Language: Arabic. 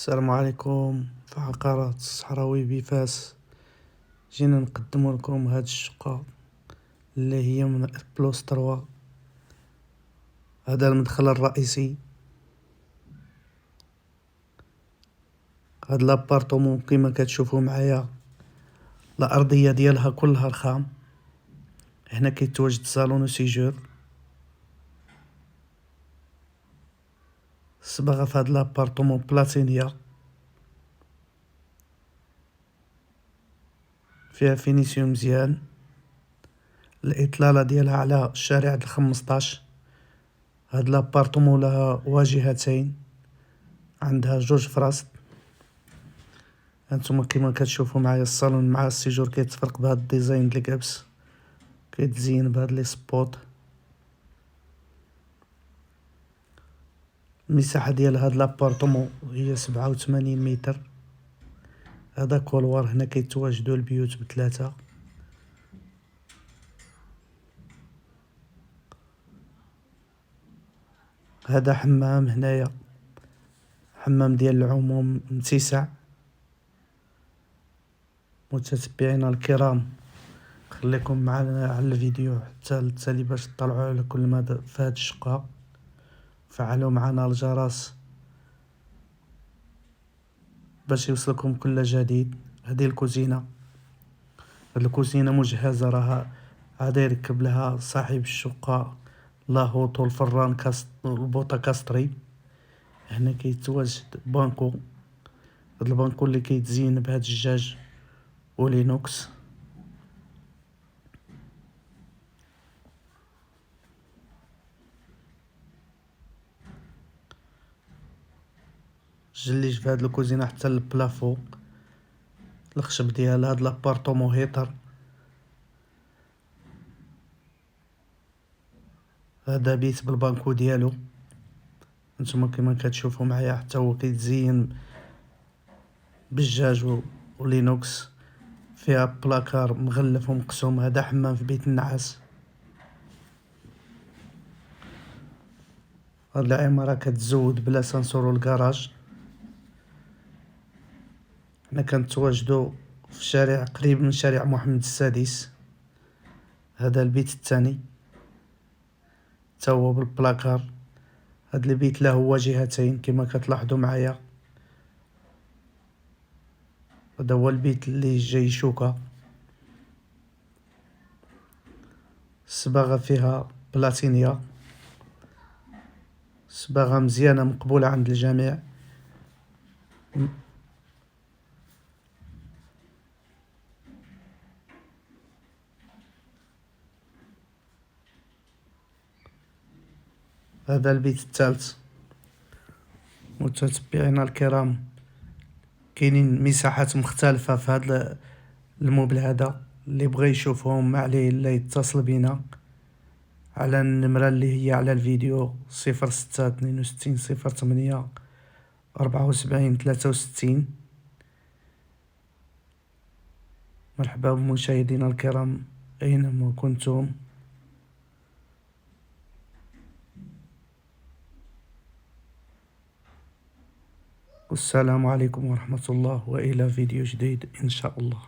السلام عليكم. في عقارات الصحراوي بفاس جينا نقدم لكم هاد الشقة اللي هي من بلوس 3. هذا المدخل الرئيسي. هاد لابارطومون كيما كتشوفوا معايا الارضيه ديالها كلها رخام. هنا كيتواجد صالون وسيجور. الصباغه في هاد لابارطومون بلاتينيا، فيها فينيسيون مزيان. الاطلاله ديالها على الشارع 15. هاد لابارطومون لها واجهتين، عندها جوج فراسط. هانتوما كيما كتشوفوا معايا الصالون مع السيجور كيتفرق بهاد الديزاين د الكبس، كيتزين بهاد لي سبوت. المساحه ديال هاد لابارطومون هي 87 متر. هذا كولوار، هنا كيتواجدوا البيوت بثلاثه. هذا حمام هنايا، حمام ديال العموم متسع. متتبعينا الكرام، خليكم معنا على الفيديو حتى التالي باش تطلعوا على كل ما في هاد الشقة. فعلوا معنا الجرس باش يوصلكم كل جديد. هذه الكوزينة، هاد الكوزينة مجهزة، راها عاد يركب لها صاحب الشقة لاهوط والفران البوطة كاستري. هنا كيتواجد بانكو، هاد البانكو اللي كيتزين بهاد الجاج ولينوكس. جليش في هاد الكوزينة حتى البلافو الخشب ديال هاد لابارطومون هيتر. هذا بيت بالبانكو ديالو. نتوما كيما كتشوفوا معايا حتى هو كيتزين بالجاج ولينوكس. فيها بلاكار مغلف ومقسوم. هذا حمام في بيت النعاس. هاد العمارة كتزود بلا سانسور الكراج. حنا كنتواجدو في شارع قريب من شارع محمد السادس. هذا البيت الثاني تا هو بالبلاكار. هاد البيت له واجهتين كما كتلاحظوا معايا. هذا هو البيت اللي جاي شوكة. الصباغة فيها بلاتينيا، صباغة مزيانة مقبولة عند الجميع. هذا البيت الثالث. متتبعينا الكرام، كاينين مساحات مختلفة في هذا الموبل. هذا اللي بغى يشوفهم ما عليه الا يتصل بينا على النمرة اللي هي على الفيديو 06 62 08 74 63. مرحبا بمشاهدينا الكرام أينما كنتم. والسلام عليكم ورحمة الله، وإلى فيديو جديد إن شاء الله.